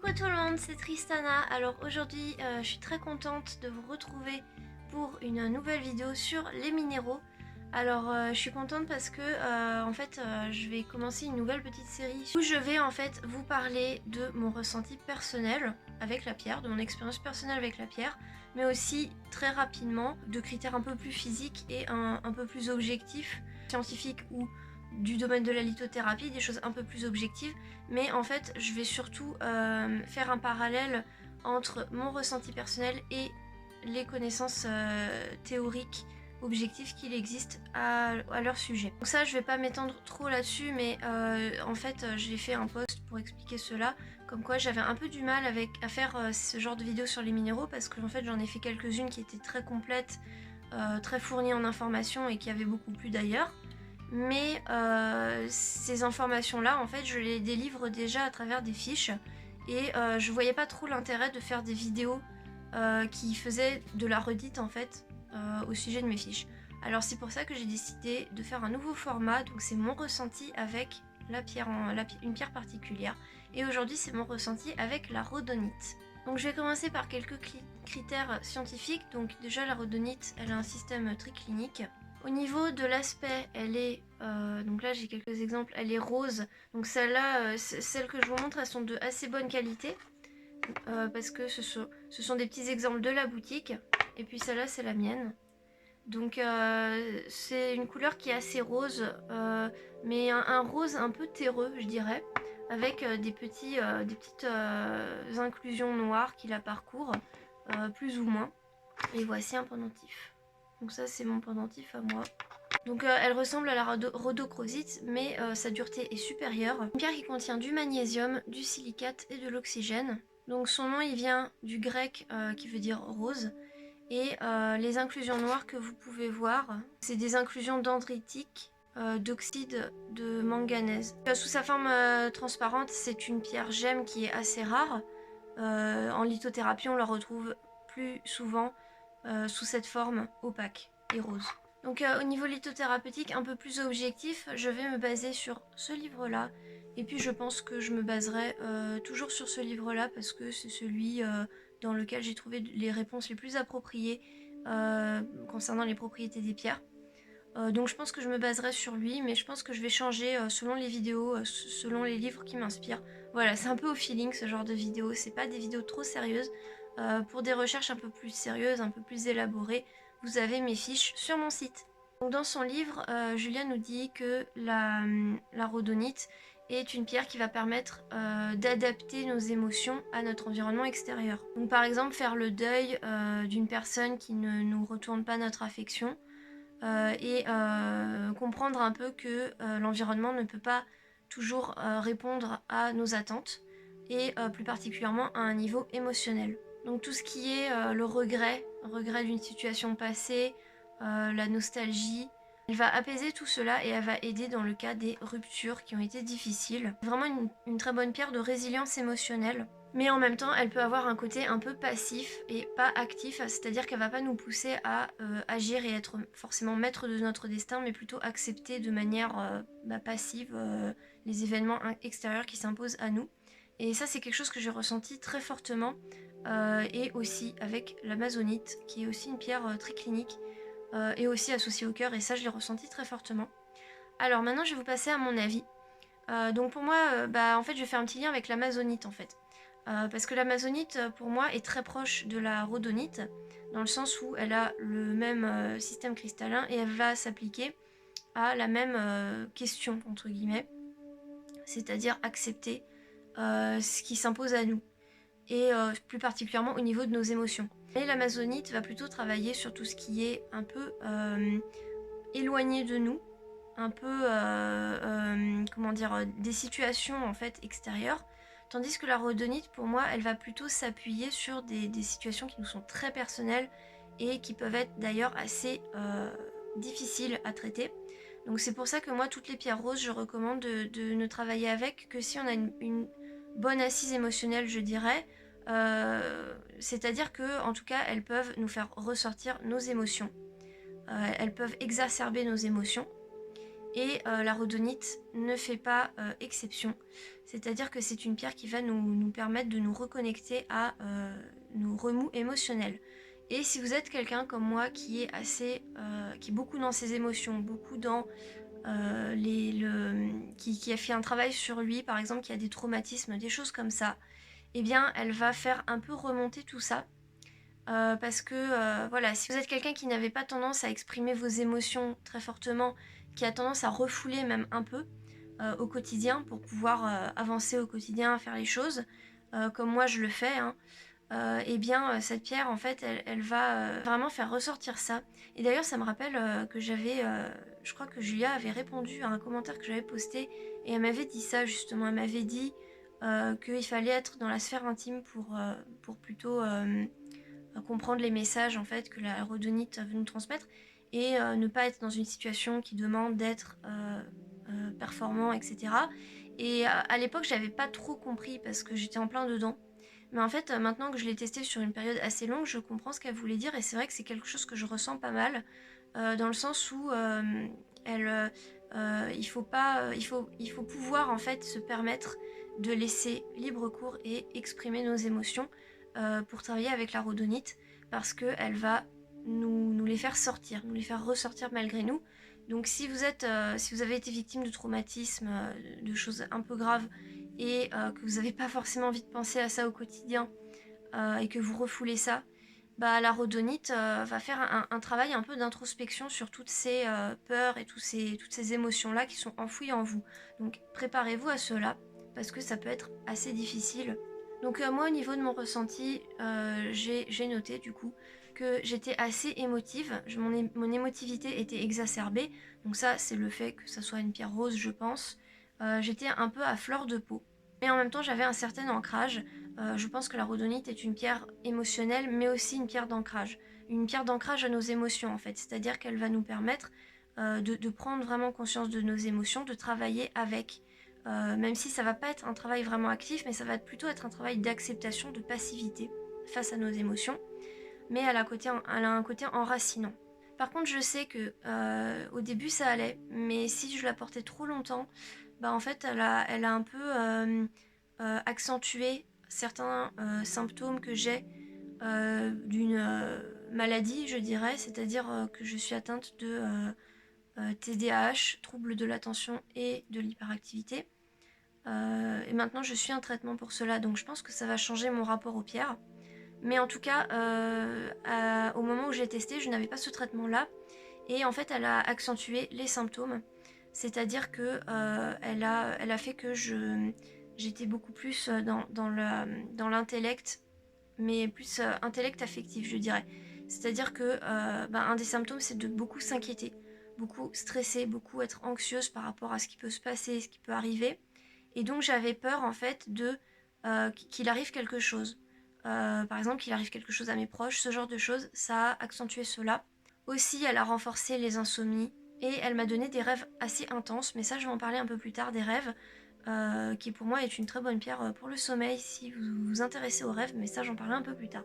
Coucou tout le monde, c'est Tristana. Alors aujourd'hui, je suis très contente de vous retrouver pour une nouvelle vidéo sur les minéraux. Alors je suis contente parce que je vais commencer une nouvelle petite série où je vais en fait vous parler de mon ressenti personnel avec la pierre, de mon expérience personnelle avec la pierre, mais aussi très rapidement de critères un peu plus physiques et un peu plus objectifs, scientifiques ou du domaine de la lithothérapie, des choses un peu plus objectives, mais en fait je vais surtout faire un parallèle entre mon ressenti personnel et les connaissances théoriques objectifs qu'il existe à leur sujet. Donc ça je vais pas m'étendre trop là-dessus, mais j'ai fait un post pour expliquer cela, comme quoi j'avais un peu du mal à faire ce genre de vidéos sur les minéraux, parce que en fait j'en ai fait quelques-unes qui étaient très complètes, très fournies en informations et qui avaient beaucoup plu d'ailleurs. Mais ces informations-là, en fait, je les délivre déjà à travers des fiches et je voyais pas trop l'intérêt de faire des vidéos qui faisaient de la redite en fait au sujet de mes fiches. Alors c'est pour ça que j'ai décidé de faire un nouveau format, donc c'est mon ressenti avec la pierre une pierre particulière. Et aujourd'hui c'est mon ressenti avec la rhodonite. Donc je vais commencer par quelques critères scientifiques. Donc déjà la rhodonite, elle a un système triclinique. Au niveau de l'aspect, elle est, donc là j'ai quelques exemples, elle est rose. Donc celles-là, celles que je vous montre, elles sont de assez bonne qualité. Parce que ce sont des petits exemples de la boutique. Et puis celle-là, c'est la mienne. Donc c'est une couleur qui est assez rose, mais un rose un peu terreux, je dirais. Avec des petites inclusions noires qui la parcourent, plus ou moins. Et voici un pendentif. Donc ça c'est mon pendentif à moi. Donc elle ressemble à la rhodochrosite, mais sa dureté est supérieure. Une pierre qui contient du magnésium, du silicate et de l'oxygène. Donc son nom il vient du grec qui veut dire rose. Et les inclusions noires que vous pouvez voir, c'est des inclusions dendritiques d'oxyde de manganèse. Sous sa forme transparente, c'est une pierre gemme qui est assez rare. En lithothérapie, on la retrouve plus souvent sous cette forme opaque et rose. Donc au niveau lithothérapeutique un peu plus objectif, je vais me baser sur ce livre-là. Et puis je pense que je me baserai toujours sur ce livre-là parce que c'est celui dans lequel j'ai trouvé les réponses les plus appropriées concernant les propriétés des pierres. Donc je pense que je me baserai sur lui, mais je pense que je vais changer selon les vidéos, selon les livres qui m'inspirent. Voilà, c'est un peu au feeling ce genre de vidéos, c'est pas des vidéos trop sérieuses. Pour des recherches un peu plus sérieuses, un peu plus élaborées, vous avez mes fiches sur mon site. Donc dans son livre, Julia nous dit que la rhodonite est une pierre qui va permettre d'adapter nos émotions à notre environnement extérieur. Donc par exemple, faire le deuil d'une personne qui ne nous retourne pas notre affection, et comprendre un peu que l'environnement ne peut pas toujours répondre à nos attentes, et plus particulièrement à un niveau émotionnel. Donc tout ce qui est le regret d'une situation passée, la nostalgie, elle va apaiser tout cela et elle va aider dans le cas des ruptures qui ont été difficiles. C'est vraiment une très bonne pierre de résilience émotionnelle. Mais en même temps, elle peut avoir un côté un peu passif et pas actif, c'est-à-dire qu'elle va pas nous pousser à agir et être forcément maître de notre destin, mais plutôt accepter de manière passive les événements extérieurs qui s'imposent à nous. Et ça, c'est quelque chose que j'ai ressenti très fortement, et aussi avec l'amazonite, qui est aussi une pierre triclinique, et aussi associée au cœur, et ça, je l'ai ressenti très fortement. Alors maintenant, je vais vous passer à mon avis. Donc pour moi, en fait, je vais faire un petit lien avec l'amazonite en fait. Parce que l'amazonite, pour moi, est très proche de la rhodonite, dans le sens où elle a le même système cristallin et elle va s'appliquer à la même question, entre guillemets, c'est-à-dire accepter ce qui s'impose à nous, et plus particulièrement au niveau de nos émotions. Et l'amazonite va plutôt travailler sur tout ce qui est un peu éloigné de nous, un peu des situations en fait extérieures, tandis que la rhodonite, pour moi, elle va plutôt s'appuyer sur des situations qui nous sont très personnelles et qui peuvent être d'ailleurs assez difficiles à traiter. Donc c'est pour ça que moi, toutes les pierres roses, je recommande de ne travailler avec que si on a une bonne assise émotionnelle, je dirais. C'est-à-dire que, en tout cas, elles peuvent nous faire ressortir nos émotions. Elles peuvent exacerber nos émotions. Et la rhodonite ne fait pas exception. C'est-à-dire que c'est une pierre qui va nous permettre de nous reconnecter à nos remous émotionnels. Et si vous êtes quelqu'un comme moi qui est qui est beaucoup dans ses émotions, beaucoup dans qui a fait un travail sur lui, par exemple, qui a des traumatismes, des choses comme ça, eh bien, elle va faire un peu remonter tout ça. Parce que, voilà, si vous êtes quelqu'un qui n'avait pas tendance à exprimer vos émotions très fortement, qui a tendance à refouler même un peu au quotidien pour pouvoir avancer au quotidien, faire les choses, comme moi je le fais, hein, eh bien, cette pierre, en fait, elle va vraiment faire ressortir ça. Et d'ailleurs, ça me rappelle que je crois que Julia avait répondu à un commentaire que j'avais posté, et elle m'avait dit ça, justement. Elle m'avait dit qu'il fallait être dans la sphère intime pour plutôt comprendre les messages, en fait, que la rhodonite veut nous transmettre, et ne pas être dans une situation qui demande d'être performant, etc. Et à l'époque, j'avais pas trop compris parce que j'étais en plein dedans. Mais en fait, maintenant que je l'ai testé sur une période assez longue, je comprends ce qu'elle voulait dire, et c'est vrai que c'est quelque chose que je ressens pas mal, dans le sens où il faut pas, il faut pouvoir en fait se permettre de laisser libre cours et exprimer nos émotions pour travailler avec la rhodonite, parce qu'elle va nous les faire sortir, nous les faire ressortir malgré nous. Donc si vous avez été victime de traumatismes, de choses un peu graves, et que vous n'avez pas forcément envie de penser à ça au quotidien, et que vous refoulez ça, bah, la rhodonite va faire un travail un peu d'introspection sur toutes ces peurs et toutes ces émotions-là qui sont enfouies en vous. Donc préparez-vous à cela, parce que ça peut être assez difficile. Donc moi, au niveau de mon ressenti, j'ai noté du coup que j'étais assez émotive. Mon émotivité était exacerbée. Donc ça, c'est le fait que ça soit une pierre rose, je pense. J'étais un peu à fleur de peau. Mais en même temps, j'avais un certain ancrage. Je pense que la rhodonite est une pierre émotionnelle, mais aussi une pierre d'ancrage. Une pierre d'ancrage à nos émotions, en fait. C'est-à-dire qu'elle va nous permettre de prendre vraiment conscience de nos émotions, de travailler avec. Même si ça va pas être un travail vraiment actif, mais ça va plutôt être un travail d'acceptation, de passivité face à nos émotions. Mais elle a un côté enracinant. Par contre, je sais que au début ça allait, mais si je la portais trop longtemps, bah en fait elle a un peu accentué certains symptômes que j'ai d'une maladie, je dirais, c'est-à-dire que je suis atteinte de TDAH, trouble de l'attention et de l'hyperactivité. Et maintenant je suis un traitement pour cela, donc je pense que ça va changer mon rapport aux pierres. Mais en tout cas, au moment où j'ai testé, je n'avais pas ce traitement-là. Et en fait, elle a accentué les symptômes. C'est-à-dire que elle a fait que j'étais beaucoup plus dans l'intellect, mais plus intellect affectif, je dirais. C'est-à-dire que un des symptômes, c'est de beaucoup s'inquiéter, beaucoup stresser, beaucoup être anxieuse par rapport à ce qui peut se passer, ce qui peut arriver. Et donc, j'avais peur, en fait, qu'il arrive quelque chose. Par exemple, qu'il arrive quelque chose à mes proches, ce genre de choses, ça a accentué cela. Aussi, elle a renforcé les insomnies et elle m'a donné des rêves assez intenses, mais ça, je vais en parler un peu plus tard, des rêves, qui pour moi est une très bonne pierre pour le sommeil si vous vous intéressez aux rêves, mais ça, j'en parlerai un peu plus tard.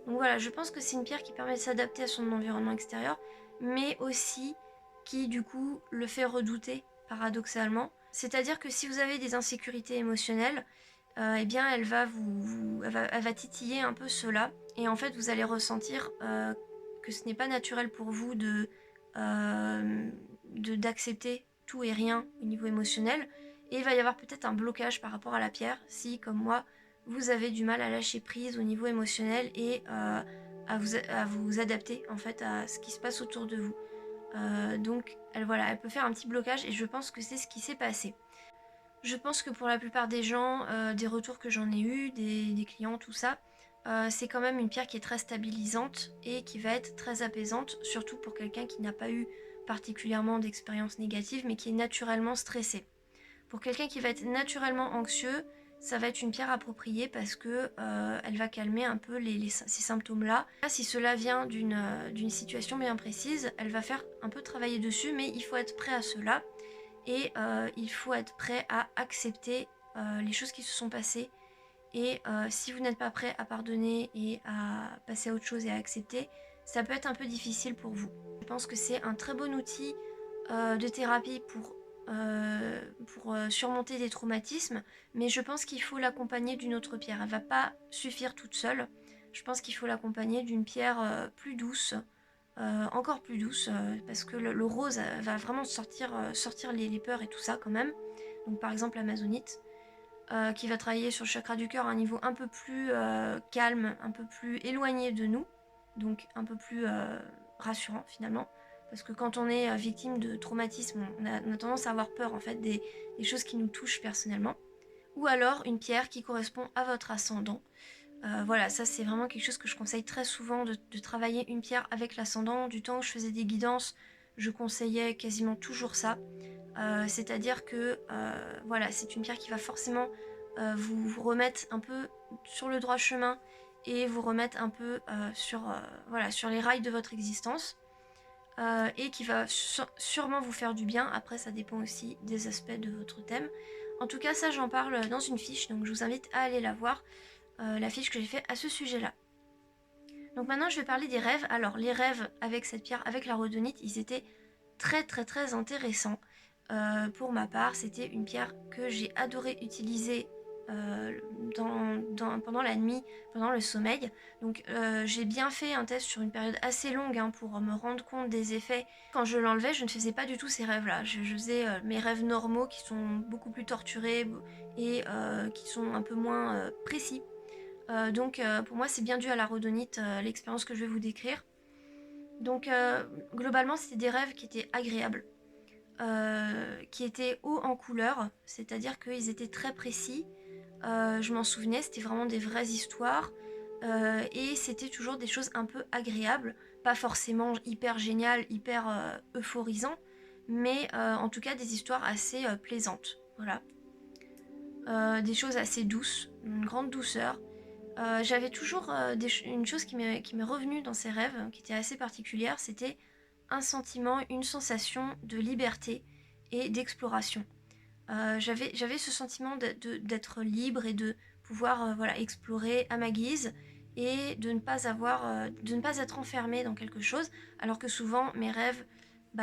Donc voilà, je pense que c'est une pierre qui permet de s'adapter à son environnement extérieur, mais aussi qui, du coup, le fait redouter, paradoxalement. C'est-à-dire que si vous avez des insécurités émotionnelles, eh bien elle va titiller un peu cela, et en fait vous allez ressentir que ce n'est pas naturel pour vous d'accepter tout et rien au niveau émotionnel, et il va y avoir peut-être un blocage par rapport à la pierre si, comme moi, vous avez du mal à lâcher prise au niveau émotionnel et à vous adapter en fait à ce qui se passe autour de vous. Donc voilà, elle peut faire un petit blocage, et je pense que c'est ce qui s'est passé. Je pense que pour la plupart des gens, des retours que j'en ai eu, des clients, tout ça, c'est quand même une pierre qui est très stabilisante et qui va être très apaisante, surtout pour quelqu'un qui n'a pas eu particulièrement d'expérience négative, mais qui est naturellement stressé. Pour quelqu'un qui va être naturellement anxieux, ça va être une pierre appropriée parce que elle va calmer un peu ces symptômes-là. Si cela vient d'une situation bien précise, elle va faire un peu travailler dessus, mais il faut être prêt à cela. Et il faut être prêt à accepter les choses qui se sont passées. Et si vous n'êtes pas prêt à pardonner et à passer à autre chose et à accepter, ça peut être un peu difficile pour vous. Je pense que c'est un très bon outil de thérapie pour pour surmonter des traumatismes, mais je pense qu'il faut l'accompagner d'une autre pierre. Elle va pas suffire toute seule. Je pense qu'il faut l'accompagner d'une pierre plus douce, encore plus douce, parce que le rose va vraiment sortir les peurs et tout ça quand même. Donc par exemple l'amazonite, qui va travailler sur le chakra du cœur à un niveau un peu plus calme, un peu plus éloigné de nous, donc un peu plus rassurant finalement. Parce que quand on est victime de traumatisme, on a tendance à avoir peur en fait des choses qui nous touchent personnellement. Ou alors une pierre qui correspond à votre ascendant. Voilà, ça c'est vraiment quelque chose que je conseille très souvent, de travailler une pierre avec l'ascendant. Du temps où je faisais des guidances, je conseillais quasiment toujours ça. C'est-à-dire que voilà, c'est une pierre qui va forcément vous remettre un peu sur le droit chemin et vous remettre un peu voilà, sur les rails de votre existence. Et qui va sûrement vous faire du bien. Après, ça dépend aussi des aspects de votre thème. En tout cas, ça, j'en parle dans une fiche, donc je vous invite à aller la voir, la fiche que j'ai fait à ce sujet-là. Donc maintenant, je vais parler des rêves. Alors, les rêves avec cette pierre, avec la rhodonite, ils étaient très très très intéressants. Pour ma part, c'était une pierre que j'ai adoré utiliser pendant la nuit, pendant le sommeil. Donc j'ai bien fait un test sur une période assez longue pour me rendre compte des effets. Quand je l'enlevais, je ne faisais pas du tout ces rêves-là. Je faisais mes rêves normaux qui sont beaucoup plus torturés et qui sont un peu moins précis. Donc pour moi, c'est bien dû à la rhodonite, l'expérience que je vais vous décrire. Donc globalement, c'était des rêves qui étaient agréables. Qui étaient hauts en couleur, c'est-à-dire qu'ils étaient très précis. Je m'en souvenais, c'était vraiment des vraies histoires. Et c'était toujours des choses un peu agréables, pas forcément hyper géniales, hyper euphorisant, mais en tout cas des histoires assez plaisantes. Voilà. Des choses assez douces, une grande douceur. J'avais toujours une chose qui m'est revenue dans ces rêves, qui était assez particulière, c'était un sentiment, une sensation de liberté et d'exploration. J'avais ce sentiment d'être libre et de pouvoir voilà, explorer à ma guise et de ne pas être enfermée dans quelque chose, alors que souvent mes rêves,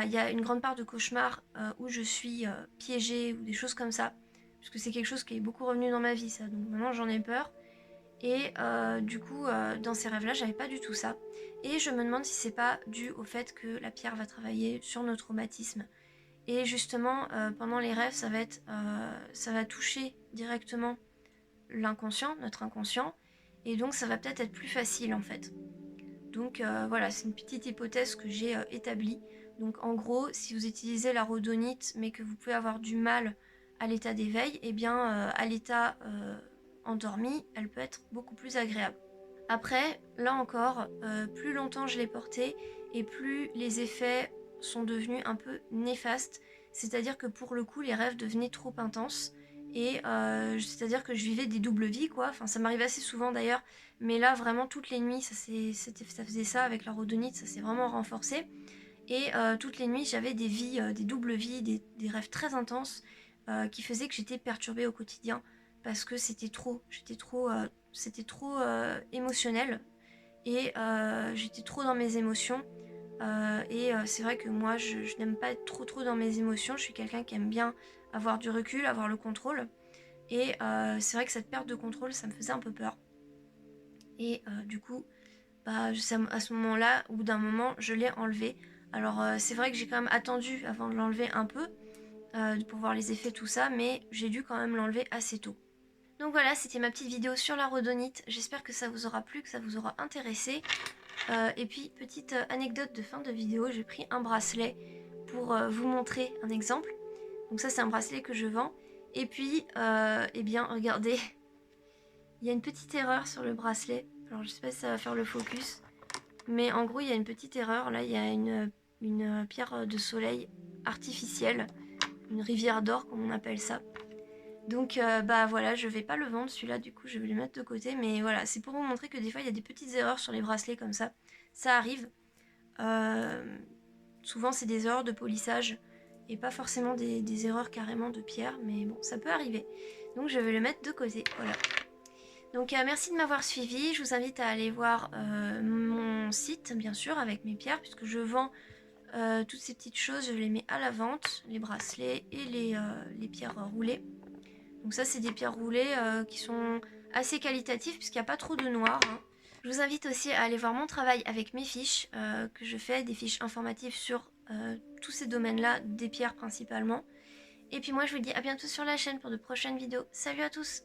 il y a une grande part de cauchemar où je suis piégée ou des choses comme ça, puisque c'est quelque chose qui est beaucoup revenu dans ma vie, ça. Donc maintenant j'en ai peur. Et du coup, dans ces rêves-là, j'avais pas du tout ça. Et je me demande si c'est pas dû au fait que la pierre va travailler sur nos traumatismes. Et justement, pendant les rêves, ça va toucher directement l'inconscient, notre inconscient. Et donc, ça va peut-être être plus facile en fait. Donc voilà, c'est une petite hypothèse que j'ai établie. Donc en gros, si vous utilisez la rhodonite, mais que vous pouvez avoir du mal à l'état d'éveil, eh bien à l'état endormi, elle peut être beaucoup plus agréable. Après, là encore, plus longtemps je l'ai portée et plus les effets sont devenus un peu néfastes. C'est-à-dire que pour le coup, les rêves devenaient trop intenses. Et c'est-à-dire que je vivais des doubles vies, quoi. Enfin, ça m'arrivait assez souvent d'ailleurs. Mais là, vraiment, toutes les nuits, ça faisait ça avec la rhodonite, ça s'est vraiment renforcé. Et toutes les nuits, j'avais des vies, des doubles vies, des rêves très intenses qui faisaient que j'étais perturbée au quotidien parce que c'était trop émotionnel et j'étais trop dans mes émotions. Et c'est vrai que moi, je n'aime pas être trop dans mes émotions. Je suis quelqu'un qui aime bien avoir du recul, avoir le contrôle. Et c'est vrai que cette perte de contrôle, ça me faisait un peu peur. Et du coup, à ce moment-là, au bout d'un moment, je l'ai enlevé. Alors c'est vrai que j'ai quand même attendu avant de l'enlever un peu, pour voir les effets, tout ça, mais j'ai dû quand même l'enlever assez tôt. Donc voilà, c'était ma petite vidéo sur la rhodonite. J'espère que ça vous aura plu, que ça vous aura intéressé. Et puis, petite anecdote de fin de vidéo, j'ai pris un bracelet pour vous montrer un exemple. Donc ça, c'est un bracelet que je vends. Et puis, eh bien, regardez, il y a une petite erreur sur le bracelet. Alors, je sais pas si ça va faire le focus. Mais en gros, il y a une petite erreur. Là, il y a une pierre de soleil artificielle. Une rivière d'or, comme on appelle ça. Donc voilà, je vais pas le vendre celui-là, du coup je vais le mettre de côté. Mais voilà, c'est pour vous montrer que des fois il y a des petites erreurs sur les bracelets comme ça. Ça arrive. Souvent c'est des erreurs de polissage et pas forcément des erreurs carrément de pierre. Mais bon, ça peut arriver. Donc je vais le mettre de côté, voilà. Donc merci de m'avoir suivi. Je vous invite à aller voir mon site, bien sûr, avec mes pierres, puisque je vends Toutes ces petites choses, je les mets à la vente, les bracelets et les pierres roulées. Donc ça, c'est des pierres roulées qui sont assez qualitatives puisqu'il n'y a pas trop de noir, hein. Je vous invite aussi à aller voir mon travail avec mes fiches que je fais, des fiches informatives sur tous ces domaines-là, des pierres principalement. Et puis moi, je vous dis à bientôt sur la chaîne pour de prochaines vidéos. Salut à tous!